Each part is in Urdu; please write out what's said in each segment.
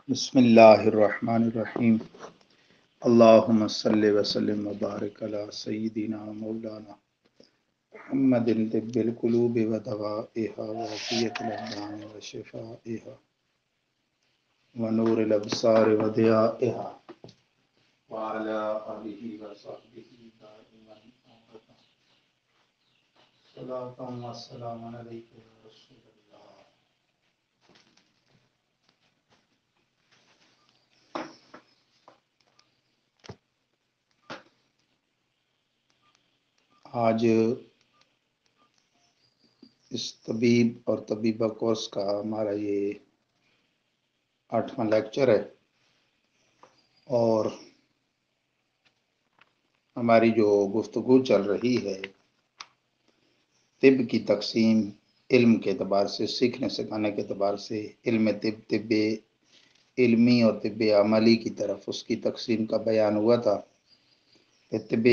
بسم اللہ الرحمن الرحیم اللہم صلی وسلم وبارک علی سیدنا مولانا محمد طب القلوب ودوائها وعافیت الابدان وشفائها ونور الابصار وضیائها وعلى آلہ وصحبہ دائما ابدا صلاۃ وسلام علیک یا رسول اللہ۔ آج اس طبیب اور طبیبہ کورس کا ہمارا یہ 8واں لیکچر ہے، اور ہماری جو گفتگو چل رہی ہے طب کی تقسیم علم کے اعتبار سے، سیکھنے سکھانے کے اعتبار سے، علم طب، طب علمی اور طب عملی کی طرف اس کی تقسیم کا بیان ہوا تھا کہ طب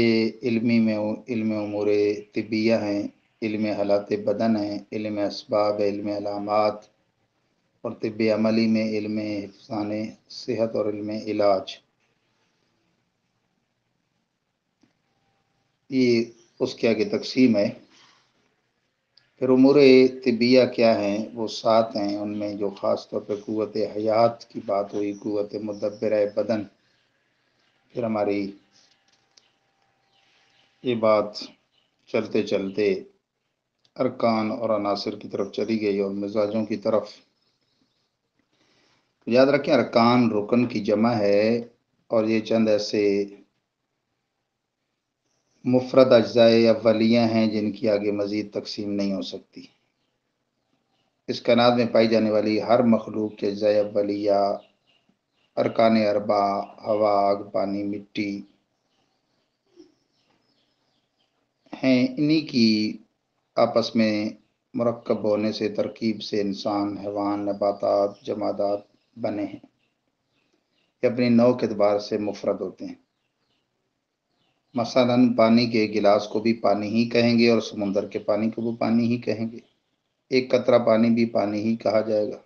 علمی میں علم امور طبیہ ہیں، علم حالات بدن ہیں، علم اسباب، علم علامات، اور طب عملی میں علم حفظان صحت اور علم علاج۔ یہ اس کی آگے تقسیم ہے۔ پھر امور طبیہ کیا ہیں، وہ 7 ہیں، ان میں جو خاص طور پہ قوت حیات کی بات ہوئی، قوت مدبرہ بدن، پھر ہماری یہ بات چلتے چلتے ارکان اور عناصر کی طرف چلی گئی اور مزاجوں کی طرف۔ یاد رکھیں ارکان رکن کی جمع ہے، اور یہ چند ایسے مفرد اجزاء اولیہ ہیں جن کی آگے مزید تقسیم نہیں ہو سکتی۔ اس کائنات میں پائی جانے والی ہر مخلوق کے اجزاء اولیہ، ارکان اربع، ہوا، آگ، پانی، مٹی ہیں، انہی کی آپس میں مرکب ہونے سے، ترکیب سے انسان، حیوان، نباتات، جمادات بنے ہیں۔ یہ اپنی نوع کے اعتبار سے مفرد ہوتے ہیں۔ مثلا پانی کے گلاس کو بھی پانی ہی کہیں گے، اور سمندر کے پانی کو بھی پانی ہی کہیں گے۔ ایک قطرہ پانی بھی پانی ہی کہا جائے گا۔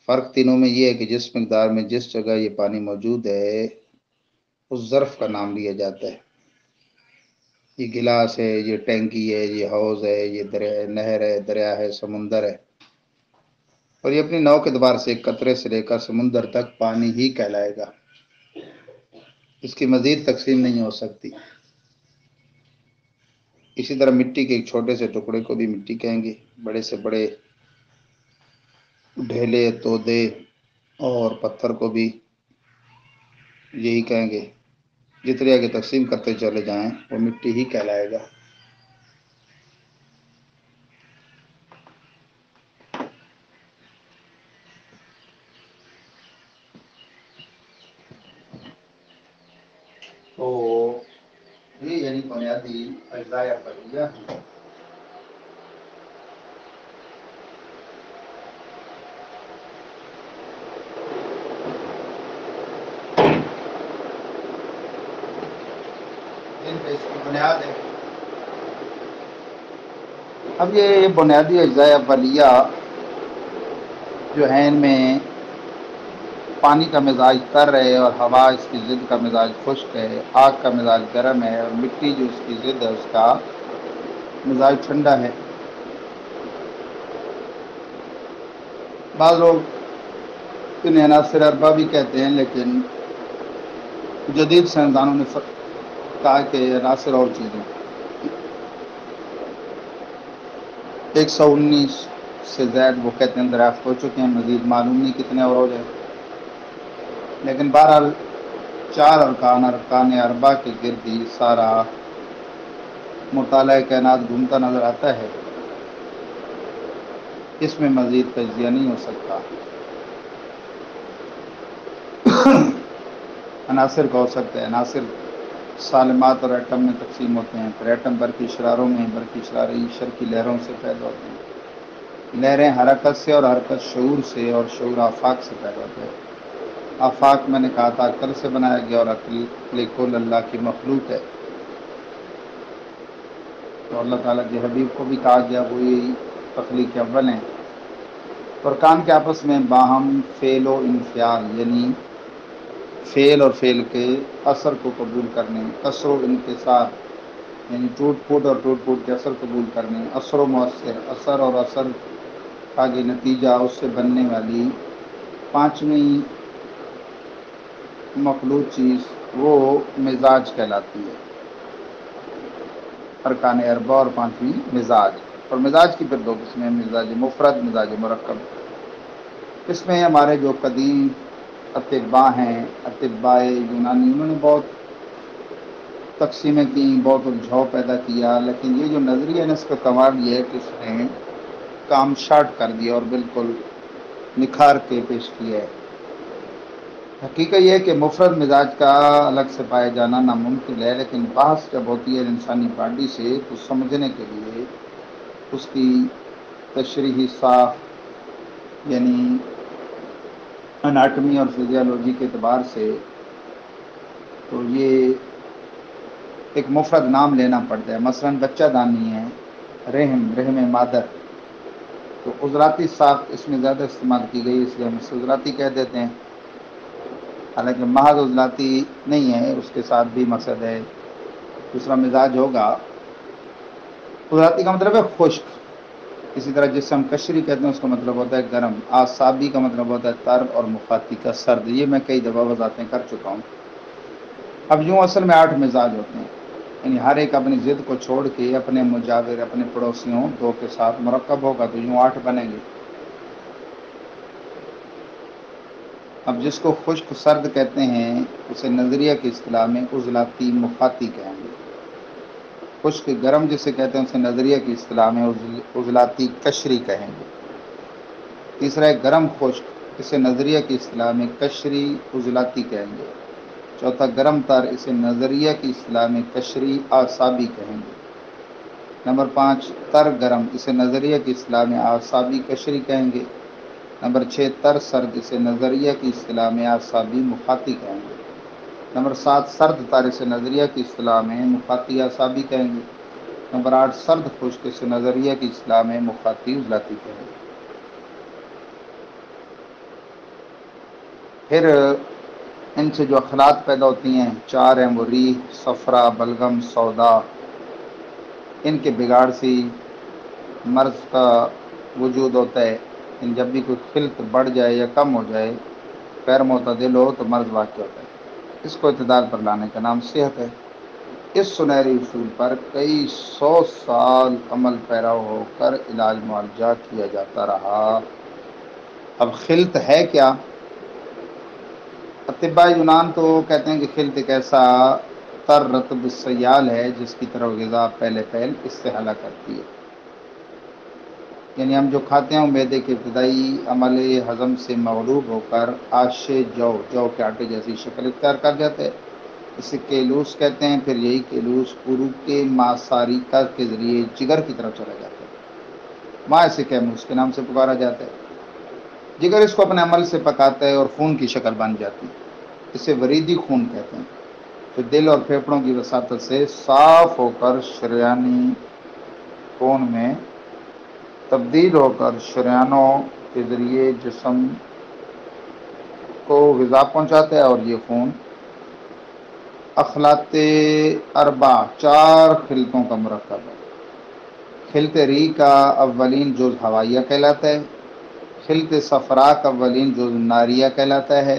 فرق تینوں میں یہ ہے کہ جس مقدار میں جس جگہ یہ پانی موجود ہے اس ظرف کا نام لیا جاتا ہے۔ یہ گلاس ہے، یہ ٹینکی ہے، یہ حوض ہے، یہ نہر ہے، دریا ہے، سمندر ہے، اور یہ اپنی نوع کے اعتبار سے ایک قطرے سے لے کر سمندر تک پانی ہی کہلائے گا، اس کی مزید تقسیم نہیں ہو سکتی۔ اسی طرح مٹی کے ایک چھوٹے سے ٹکڑے کو بھی مٹی کہیں گے، بڑے سے بڑے ڈھیلے، تودے اور پتھر کو بھی یہی کہیں گے۔ جتنے آگے تقسیم کرتے چلے جائیں وہ مٹی ہی کہلائے گا۔ تو یہ یعنی بنیادی اجزاء اولیہ ہیں۔ جن پہ اس کی بنیاد ہے۔ اب یہ بنیادی اجزاء اولیہ جو ہیں، ان میں پانی کا مزاج تر ہے، اور ہوا اس کی ضد کا مزاج خشک ہے، آگ کا مزاج گرم ہے، اور مٹی جو اس کی ضد ہے اس کا مزاج ٹھنڈا ہے۔ بعض لوگ انہیں عناصر اربع بھی کہتے ہیں، لیکن جدید سائنسدانوں نے کہا کہ عناصر اور چیزیں 119 سے زائد وہ کہتے ہیں دریافت ہو چکے ہیں، مزید معلوم نہیں کتنے اور ہو جائے، لیکن بہرحال 4 ارکان اربع کے گرد ہی سارا مطالعہ کائنات گھومتا نظر آتا ہے، اس میں مزید تجزیہ نہیں ہو سکتا۔ عناصر کا ہو سکتا ہے، عناصر سالمات اور ایٹم میں تقسیم ہوتے ہیں، پھر ایٹم برقی شراروں میں، برقی شرارے ایشر کی لہروں سے پیدا ہوتے ہیں، لہریں حرکت سے، اور حرکت شعور سے، اور شعور آفاق سے پیدا ہوتے ہیں۔ آفاق میں نے کہا تھا عقل سے بنایا گیا، اور عقل کل اللہ کی مخلوق ہے، تو اللہ تعالیٰ کے حبیب کو بھی کہا گیا وہ یہی تخلیق اول ہیں۔ ارکان کے آپس میں باہم فعل و انفعال، یعنی فعل اور فعل کے اثر کو قبول کرنے، اثر و انکسار یعنی ٹوٹ پھوٹ اور ٹوٹ پھوٹ کے اثر قبول کرنے، اثر و مؤثر، اثر اور اثر کا یہ نتیجہ اس سے بننے والی پانچویں مخلوط چیز وہ مزاج کہلاتی ہے۔ ارکان اربع اور پانچویں مزاج، اور مزاج کی پھر دو قسمیں، مزاج مفرد، مزاج مرکب۔ اس میں ہمارے جو قدیم اطباء ہیں، اطباء یونانی، انہوں نے بہت تقسیمیں کی، بہت الجھاؤ پیدا کیا، لیکن یہ جو نظریہ ہے نا، اس کا کمال یہ ہے کہ اس نے کام شارٹ کر دیا اور بالکل نکھار کے پیش کیا ہے۔ حقیقت یہ ہے کہ مفرد مزاج کا الگ سے پائے جانا ناممکن ہے، لیکن بحث جب ہوتی ہے انسانی باڈی سے تو سمجھنے کے لیے اس کی تشریحی ساخت یعنی اناٹمی اور فزیالوجی کے اعتبار سے تو یہ ایک مفرد نام لینا پڑتا ہے۔ مثلا بچہ دانی ہے، رحم مادر، تو عضلاتی ساخت اس میں زیادہ استعمال کی گئی، اس لیے ہم اسے عضلاتی کہہ دیتے ہیں، حالانکہ محض عضلاتی نہیں ہے، اس کے ساتھ بھی مقصد ہے۔ دوسرا مزاج ہوگا، عضلاتی کا مطلب ہے خشک، اسی طرح جس سے ہم کشری کہتے ہیں اس کا مطلب ہوتا ہے گرم، آسابی کا مطلب ہوتا ہے تر، اور مخاطی کا سرد۔ یہ میں کئی دفعہ وضاحتیں کر چکا ہوں۔ اب یوں اصل میں 8 مزاج ہوتے ہیں، یعنی ہر ایک اپنی ضد کو چھوڑ کے اپنے مجاور، اپنے پڑوسیوں دو کے ساتھ مرکب ہوگا تو یوں 8 بنیں گے۔ اب جس کو خشک سرد کہتے ہیں اسے نظریہ کی اصطلاح میں عضلاتی مخاطی کہیں گے۔ خشک گرم جسے کہتے ہیں اسے نظریہ کی اصطلاح میں عضلاتی قشری کہیں گے۔ تیسرا ہے گرم خشک، اسے نظریہ کی اصطلاح میں قشری عضلاتی کہیں گے۔ چوتھا گرم تر، اسے نظریہ کی اصطلاح میں قشری اعصابی کہیں گے۔ نمبر 5 تر گرم، اسے نظریہ کی اصطلاح میں اعصابی قشری کہیں گے۔ نمبر 6 تر سرد، اسے نظریہ کی اصطلاح میں اعصابی مخاطی کہیں گے۔ نمبر 7 سرد تر، اسے نظریہ کی اصطلاح میں مخاطی اعصابی کہیں گے۔ نمبر 8 سرد خشک، اسے نظریہ کی اصطلاح میں مخاطی عضلاتی کہیں گے۔ پھر ان سے جو اخلاط پیدا ہوتی ہیں 4 ہیں، وہ ریح، صفرا، بلغم، سودا۔ ان کے بگاڑ سے مرض کا وجود ہوتا ہے، لیکن جب بھی کوئی خلط بڑھ جائے یا کم ہو جائے، غیر معتدل ہو تو مرض واقع ہوتا ہے۔ اس کو اعتدال پر لانے کا نام صحت ہے۔ اس سنہری اصول پر کئی 100 سال عمل پیرا ہو کر علاج معالجہ کیا جاتا رہا۔ اب خلط ہے کیا؟ اطباء یونان تو کہتے ہیں کہ خلط ایک ایسا تر رطب سیال ہے جس کی طرف غذا پہلے پہل استحالہ کرتی ہے، یعنی ہم جو کھاتے ہیں وہ معدے کے ابتدائی عمل ہضم سے مغلوب ہو کر آشے جو کے آٹے جیسی شکل اختیار کر جاتے ہیں، اسے کیلوس کہتے ہیں۔ پھر یہی کیلوس پورو کے ماساریکا کے ذریعے جگر کی طرف چلا جاتا ہے، ماں اسے کیموس کے نام سے پکارا جاتا ہے۔ جگر اس کو اپنے عمل سے پکاتا ہے اور خون کی شکل بن جاتی ہے، اسے وریدی خون کہتے ہیں، جو دل اور پھیپھڑوں کی وساطت سے صاف ہو کر شریانی خون میں تبدیل ہو کر شریانوں کے ذریعے جسم کو غذا پہنچاتا ہے، اور یہ خون اخلاط اربع 4 خلطوں کا مرکب ہے۔ خلط ری کا اولین جز ہوائیہ کہلاتا ہے، خلط صفرا کا اولین جز ناریہ کہلاتا ہے،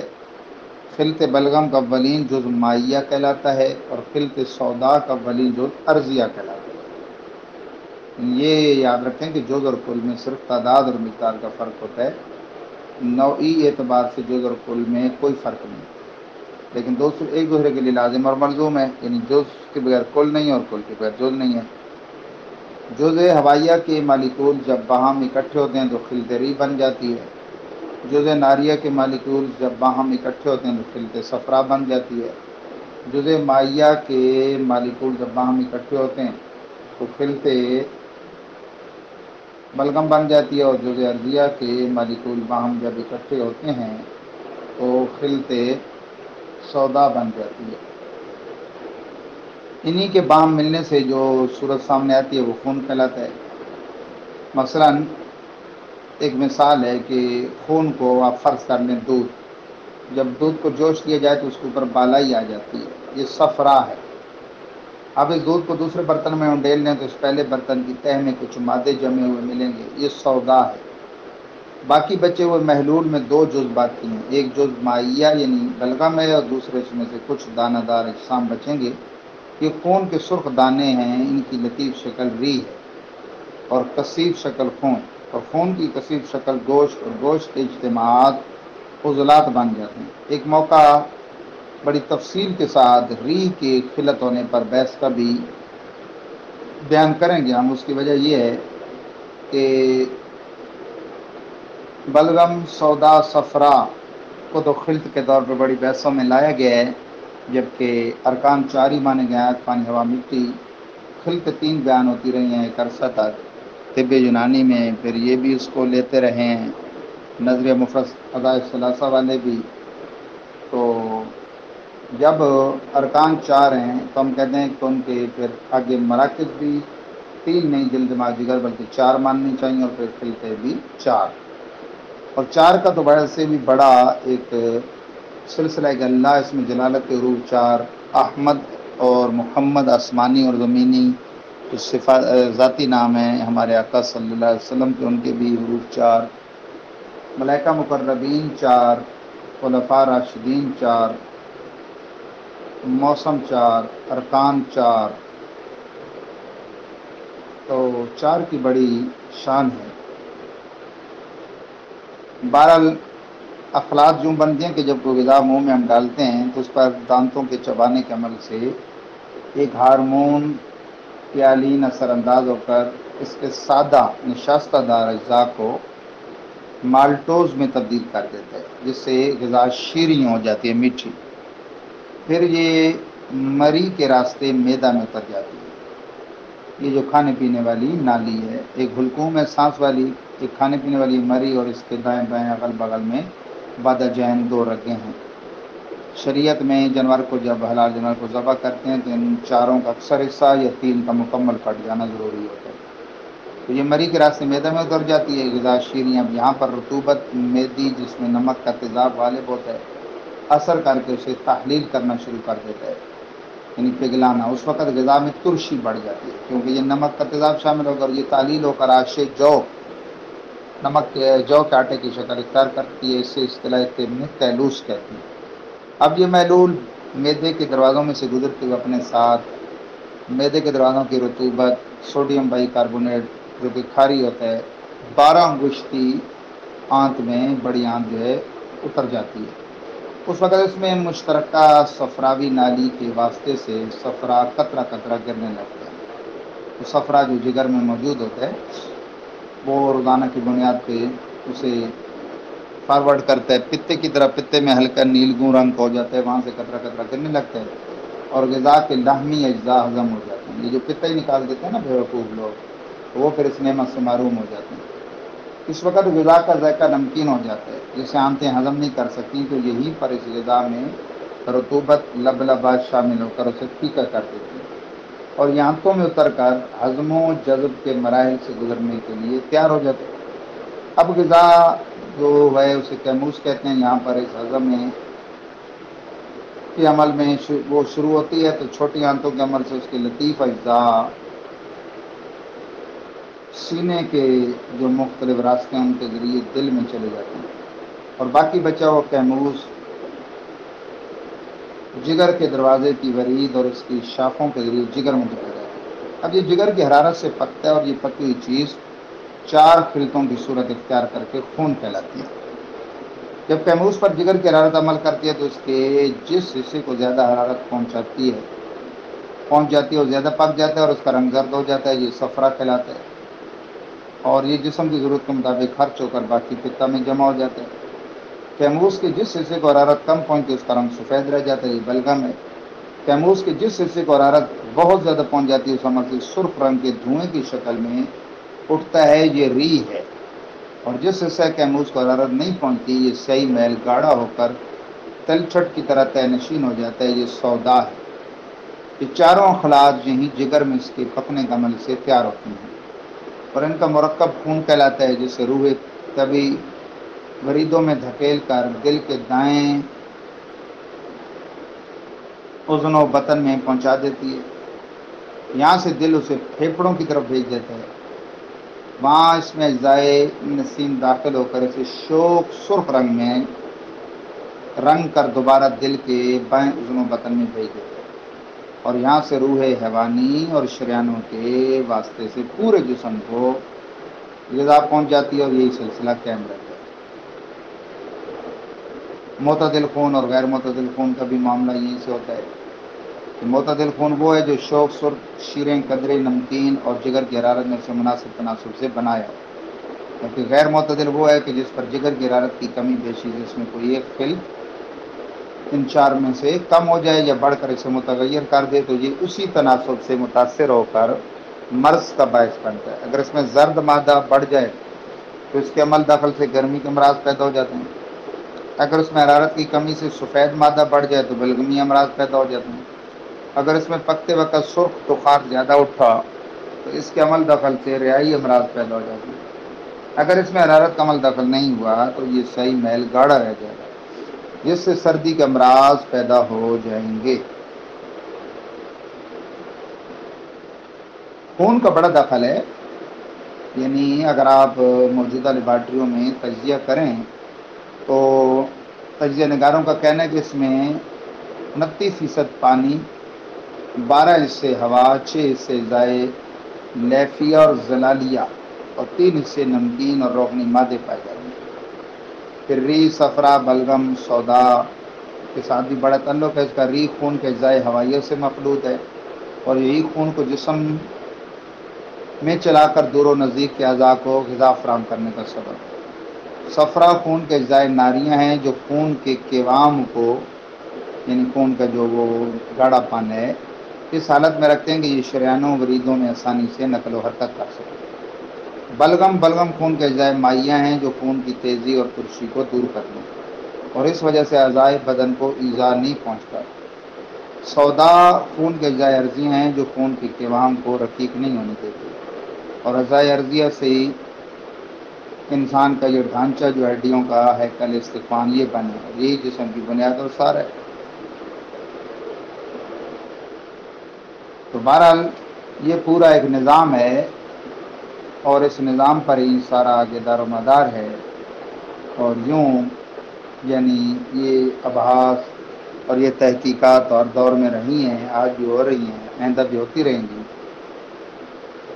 خلط بلغم کا اولین جز مائیہ کہلاتا ہے، اور خلط سودا کا اولین جز ارضیہ کہلاتا ہے۔ یہ یاد رکھیں کہ جز اور کل میں صرف تعداد اور مقدار کا فرق ہوتا ہے، نوعی اعتبار سے جز اور کل میں کوئی فرق نہیں، لیکن دوسرے ایک دوسرے کے لیے لازم اور ملزوم ہے، یعنی جز کے بغیر کل نہیں اور کل کے بغیر جز نہیں ہے۔ جز ہوائیہ کے مالیکول جب باہم اکٹھے ہوتے ہیں تو خلط ری بن جاتی ہے، جز ناریہ کے مالیکول جب باہم اکٹھے ہوتے ہیں تو خلط صفرا بن جاتی ہے، جز مائیہ کے مالیکول جب باہم اکٹھے ہوتے ہیں تو خلط بلغم بن جاتی ہے، اور جز ارضیہ کے مالیکول باہم جب اکٹھے ہوتے ہیں تو خلط سودا بن جاتی ہے۔ انہی کے باہم ملنے سے جو صورت سامنے آتی ہے وہ خون کہلاتا ہے۔ مثلا ایک مثال ہے کہ خون کو آپ فرض کر لیں دودھ، جب دودھ کو جوش دیا جائے تو اس کے اوپر بالائی آ جاتی ہے، یہ صفرا ہے۔ اب اس دودھ کو دوسرے برتن میں انڈیل لیں تو اس پہلے برتن کی تہ میں کچھ مادے جمے ہوئے ملیں گے، یہ سودا ہے۔ باقی بچے ہوئے محلول میں دو جز باقی ہیں، ایک جز مائعہ یعنی بلغم ہے، اور دوسرے اس میں سے کچھ دانہ دار اجسام بچیں گے۔ یہ خون کے سرخ دانے ہیں، ان کی لطیف شکل ری ہے اور کثیف شکل خون، اور خون کی کثیف شکل گوشت، اور گوشت کے اجتماعات عضلات بن جاتے ہیں۔ ایک موقع بڑی تفصیل کے ساتھ ری کے خلط ہونے پر بحث کا بھی بیان کریں گے ہم۔ اس کی وجہ یہ ہے کہ بلغم، سودا، صفرا کو تو خلط کے طور پر بڑی بحثوں میں لایا گیا ہے، جبکہ ارکان چار ہی مانے گئے ہیں: پانی، ہوا، مٹی۔ خلط تین بیان ہوتی رہی ہیں ایک عرصہ تک طب یونانی میں، پھر یہ بھی اس کو لیتے رہے ہیں نظریہ مفرد اعضاء ثلاثہ والے بھی۔ تو جب ارکان چار ہیں تو ہم کہتے ہیں کہ ان کے پھر آگے مراکز بھی تین نہیں، دل، دماغ، جگر، بلکہ چار ماننی چاہیے، اور پھر خلطیں بھی چار۔ اور چار کا تو بڑے سے بھی بڑا ایک سلسلہ ہے کہ اللہ اس میں جلالت کے حروف چار، احمد اور محمد آسمانی اور زمینی جو صفات ذاتی نام ہیں ہمارے آقا صلی اللہ علیہ وسلم کے، ان کے بھی حروف چار، ملائکہ مقربین چار، خلفاء راشدین چار، موسم چار، ارکان چار، تو چار کی بڑی شان ہے۔ بہرحال اخلاق یوں بنتے ہیں کہ جب کوئی غذا منہ میں ہم ڈالتے ہیں تو اس پر دانتوں کے چبانے کے عمل سے ایک ہارمون پیالین اثر انداز ہو کر اس کے سادہ نشاستہ دار اجزاء کو مالٹوز میں تبدیل کر دیتا ہے، جس سے غذا شیریں ہو جاتی ہے، میٹھی۔ پھر یہ مری کے راستے معدہ میں اتر جاتی ہے۔ یہ جو کھانے پینے والی نالی ہے، ایک حلقوم ہے سانس والی، ایک کھانے پینے والی مری، اور اس کے دائیں بائیں اگل بغل میں بادجین دو رگیں ہیں۔ شریعت میں جانور کو جب حلال جانور کو ذبح کرتے ہیں تو ان چاروں کا اکثر حصہ یا تین کا مکمل کٹ جانا ضروری ہوتا ہے۔ تو یہ مری کے راستے معدے میں اتر جاتی ہے غذا شیریں۔ اب یہاں پر رطوبت میدی جس میں نمک کا تیزاب غالب ہوتا ہے اثر کر کے اسے تحلیل کرنا شروع کر دیتا ہے، یعنی پگھلانا۔ اس وقت غذا میں ترشی بڑھ جاتی ہے کیونکہ یہ نمک کا تیزاب شامل ہوگا، اور یہ تحلیل ہو کر آشے جو نمک جو کے آٹے کی شکل اختیار کرتی ہے، اسے اصطلاح طب میں تیلوس کہتے ہیں۔ اب یہ محلول معدے کے دروازوں میں سے گزرتے ہوئے اپنے ساتھ معدے کے دروازوں کی رطوبت، سوڈیم بائی کاربونیٹ جو کہ کھاری ہوتا ہے، 12 انگشتی آنت میں، بڑی آنت جو ہے اتر جاتی ہے۔ اس وقت اس میں مشترکہ صفراوی نالی کے واسطے سے صفرا قطرہ قطرہ گرنے لگتا ہے۔ تو صفرا جو جگر میں موجود ہوتا ہے وہ روزانہ کی بنیاد پہ اسے فارورڈ کرتا ہے پتے کی طرح، پتے میں ہلکا نیلگوں رنگ ہو جاتا ہے، وہاں سے قطرہ قطرہ گرنے لگتا ہے، اور غذا کے لاہمی اجزاء ہضم ہو جاتے ہیں۔ یہ جو پتے نکال دیتے ہیں نا بیوقوف لوگ، تو وہ پھر اس نعمت سے محروم ہو جاتے ہیں۔ اس وقت غذا کا ذائقہ نمکین ہو جاتا ہے، جسے آنتیں ہضم نہیں کر سکتی، تو یہی پر اس غذا میں رطوبت لبلبات شامل ہو کر اسے پھیکا کر دیتی ہے، اور یہ آنتوں میں اتر کر ہضم و جذب کے مراحل سے گزرنے کے لیے تیار ہو جاتے ہیں۔ اب غذا جو ہے اسے کیموس کہتے ہیں۔ یہاں پر اس ہضم کے عمل میں وہ شروع ہوتی ہے تو چھوٹی آنتوں کے عمل سے اس کے لطیف اجزاء سینے کے جو مختلف راستے ہیں ان کے ذریعے دل میں چلے جاتے ہیں، اور باقی بچا ہوا کیموس جگر کے دروازے کی ورید اور اس کی شاخوں کے ذریعے جگر میں چلا جاتا ہے۔ اب یہ جگر کی حرارت سے پکتا ہے، اور یہ پکی ہوئی چیز چار خلطوں کی صورت اختیار کر کے خون کہلاتی ہے۔ جب کیموس پر جگر کی حرارت عمل کرتی ہے تو اس کے جس حصے کو زیادہ حرارت پہنچ جاتی ہے اور زیادہ پک جاتا ہے اور اس کا رنگ زرد ہو جاتا ہے، یہ صفرا کہلاتا ہے، اور یہ جسم کی ضرورت کے مطابق خرچ ہو کر باقی پتا میں جمع ہو جاتا ہے۔ کیموس کے جس حصے کو حرارت کم پہنچتی ہے اس کا رنگ سفید رہ جاتا ہے، یہ بلغم ہے۔ کیموس کے جس حصے کو حرارت بہت زیادہ پہنچ جاتی ہے اس عمل سے سرخ رنگ کے دھوئیں کی شکل میں اٹھتا ہے، یہ ری ہے۔ اور جس حصہ کیموس کو حرارت نہیں پہنچتی یہ سیاہی میل گاڑھا ہو کر تل چھٹ کی طرح طے نشین ہو جاتا ہے، یہ سودا ہے۔ یہ چاروں اخلاق یہیں جگر میں اس کے پکنے کے عمل سے تیار ہوتی ہیں، اور ان کا مرکب خون کہلاتا ہے، جسے روح کبھی وریدوں میں دھکیل کر دل کے دائیں اذن و بطن میں پہنچا دیتی ہے. یہاں سے دل اسے پھیپھڑوں کی طرف بھیج دیتا ہے. وہاں اس میں اجزائے نسیم داخل ہو کر اسے شوق سرخ رنگ میں رنگ کر دوبارہ دل کے بائیں اذن و بطن میں بھیج دیتا ہے. اور یہاں سے روح حیوانی اور شریانوں کے واسطے سے پورے جسم کو غذا پہنچ جاتی ہے اور یہی سلسلہ قائم رہتا ہے. معتدل خون اور غیر معتدل خون کا بھی معاملہ یہیں سے ہوتا ہے. معتدل خون وہ ہے جو شوق سرخ شیریں قدرے نمکین اور جگر کی حرارت میں سے مناسب تناسب سے بنایا. جبکہ غیر معتدل وہ ہے کہ جس پر جگر کی حرارت کی کمی بیشی جس میں کوئی ایک فل ان چار میں سے کم ہو جائے یا بڑھ کر اسے متغیر کر دے تو یہ اسی تناسب سے متاثر ہو کر مرض کا باعث بنتا ہے. اگر اس میں زرد مادہ بڑھ جائے تو اس کے عمل دخل سے گرمی کے امراض پیدا ہو جاتے ہیں. اگر اس میں حرارت کی کمی سے سفید مادہ بڑھ جائے تو بلغمی امراض پیدا ہو جاتے ہیں. اگر اس میں پکتے وقت سرخ بخار زیادہ اٹھا تو اس کے عمل دخل سے ریائی امراض پیدا ہو جاتے ہیں. اگر اس میں حرارت کا عمل دخل نہیں ہوا تو یہ صحیح محل گاڑھا رہ جائے گا جس سے سردی کے امراض پیدا ہو جائیں گے. خون کا بڑا دخل ہے. یعنی اگر آپ موجودہ لیبارٹریوں میں تجزیہ کریں تو تجزیہ نگاروں کا کہنا ہے کہ اس میں 29% پانی، 12 حصے ہوا، 6 حصے ضائع لیفیا اور زلالیہ اور 3 حصے نمکین اور روغنی مادے پائے جاتے ہیں. پھر ری، صفرا، بلغم، سودا کے ساتھ بھی بڑا تعلق ہے. اس کا ری خون کے اجزائے ہوائیوں سے مخلوط ہے اور یہی خون کو جسم میں چلا کر دور و نزدیک کے اعضاء کو غذا فراہم کرنے کا سبب ہے. صفرا خون کے اجزائے ناریاں ہیں جو خون کے کیوام کو، یعنی خون کا جو وہ گاڑھا پن ہے، اس حالت میں رکھتے ہیں کہ یہ شریانوں وریدوں میں آسانی سے نقل و حرکت کر سکتے ہیں. بلغم خون کے اجزائے مائع ہیں جو خون کی تیزی اور ترشی کو دور کرتے ہیں اور اس وجہ سے اعضاء بدن کو ایذا نہیں پہنچتا. سودا خون کے اجزائے عرضی ہیں جو خون کے کیوام کو رقیق نہیں ہونے دیتے اور اعضاء عرضیہ سے ہی انسان کا یہ ڈھانچہ جو ہڈیوں کا ہیکل استحکام یہ بنے ہے. یہی جسم کی بنیاد اور سار ہے. تو بہرحال یہ پورا ایک نظام ہے اور اس نظام پر ہی سارا آگے دار و مدار ہے. اور یوں یعنی یہ ابحاث اور یہ تحقیقات اور دور میں رہی ہیں، آج بھی ہو رہی ہیں، آئندہ بھی ہوتی رہیں گی.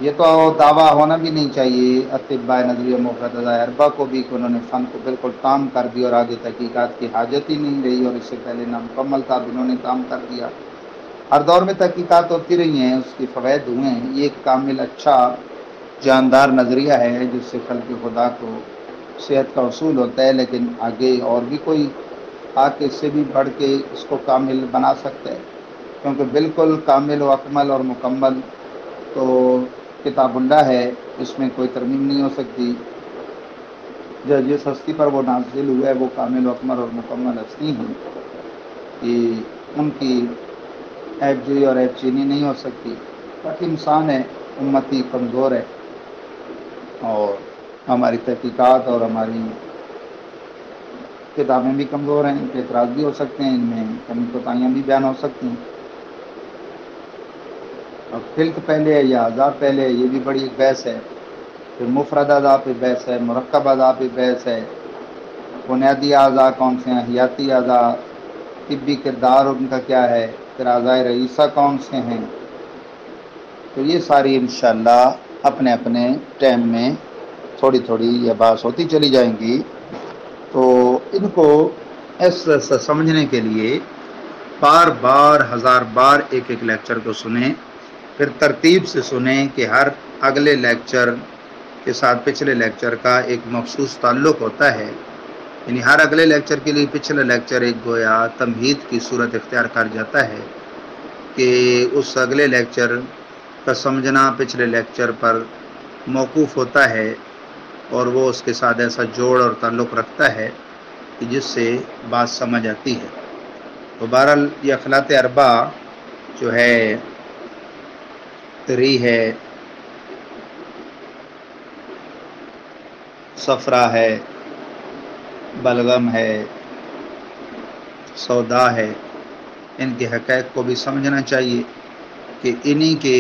یہ تو دعویٰ ہونا بھی نہیں چاہیے اطباء نظریہ مفردہ اربا کو بھی کہ انہوں نے فن کو بالکل کام کر دیا اور آگے تحقیقات کی حاجت ہی نہیں رہی اور اس سے پہلے نامکمل تھا، انہوں نے کام کر دیا. ہر دور میں تحقیقات ہوتی رہی ہیں، اس کی فوائد ہوئے ہیں. یہ ایک کامل اچھا جاندار نظریہ ہے جس سے خلق خدا کو صحت کا حصول ہوتا ہے. لیکن آگے اور بھی کوئی آ کے اس سے بھی بڑھ کے اس کو کامل بنا سکتے ہیں، کیونکہ بالکل کامل و اکمل اور مکمل تو کتاب اللہ ہے، اس میں کوئی ترمیم نہیں ہو سکتی. جس ہستی پر وہ نازل ہوا ہے وہ کامل و اکمل اور مکمل ہستی ہیں کہ ان کی عیب جوئی اور عیب چینی نہیں ہو سکتی. باقی انسان ہے، امتی کمزور ہے اور ہماری تحقیقات اور ہماری کتابیں بھی کمزور ہیں، ان کے اعتراض بھی ہو سکتے ہیں، ان میں کمی کوتاہیاں بھی بیان ہو سکتی ہیں. اب خلق پہلے ہے یا عذاب پہلے ہے، یہ بھی بڑی ایک بحث ہے. پھر مفرد اعضاء پہ بحث ہے، مرکب اعضاء پہ بحث ہے، بنیادی اعضاء کون سے ہیں، حیاتی اعضاء، طبی کردار ان کا کیا ہے، پھر اعضاء رئیسہ کون سے ہیں. تو یہ ساری انشاءاللہ اپنے اپنے ٹائم میں تھوڑی تھوڑی یہ بات ہوتی چلی جائیں گی. تو ان کو ایسا سمجھنے کے لیے بار بار ہزار بار ایک ایک لیکچر کو سنیں، پھر ترتیب سے سنیں کہ ہر اگلے لیکچر کے ساتھ پچھلے لیکچر کا ایک مخصوص تعلق ہوتا ہے. یعنی ہر اگلے لیکچر کے لیے پچھلا لیکچر ایک گویا تمہید کی صورت اختیار کر جاتا ہے کہ اس اگلے لیکچر کا سمجھنا پچھلے لیکچر پر موقوف ہوتا ہے اور وہ اس کے ساتھ ایسا جوڑ اور تعلق رکھتا ہے کہ جس سے بات سمجھ آتی ہے. تو بہرحال یہ اخلاط اربع جو ہے ری ہے، صفرا ہے، بلغم ہے، سودا ہے، ان کے حقائق کو بھی سمجھنا چاہیے کہ انہی کے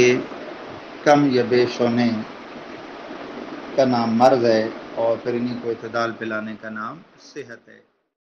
کم یا بیش ہونے کا نام مرض ہے، اور پھر انہی کو اعتدال پلانے کا نام صحت ہے۔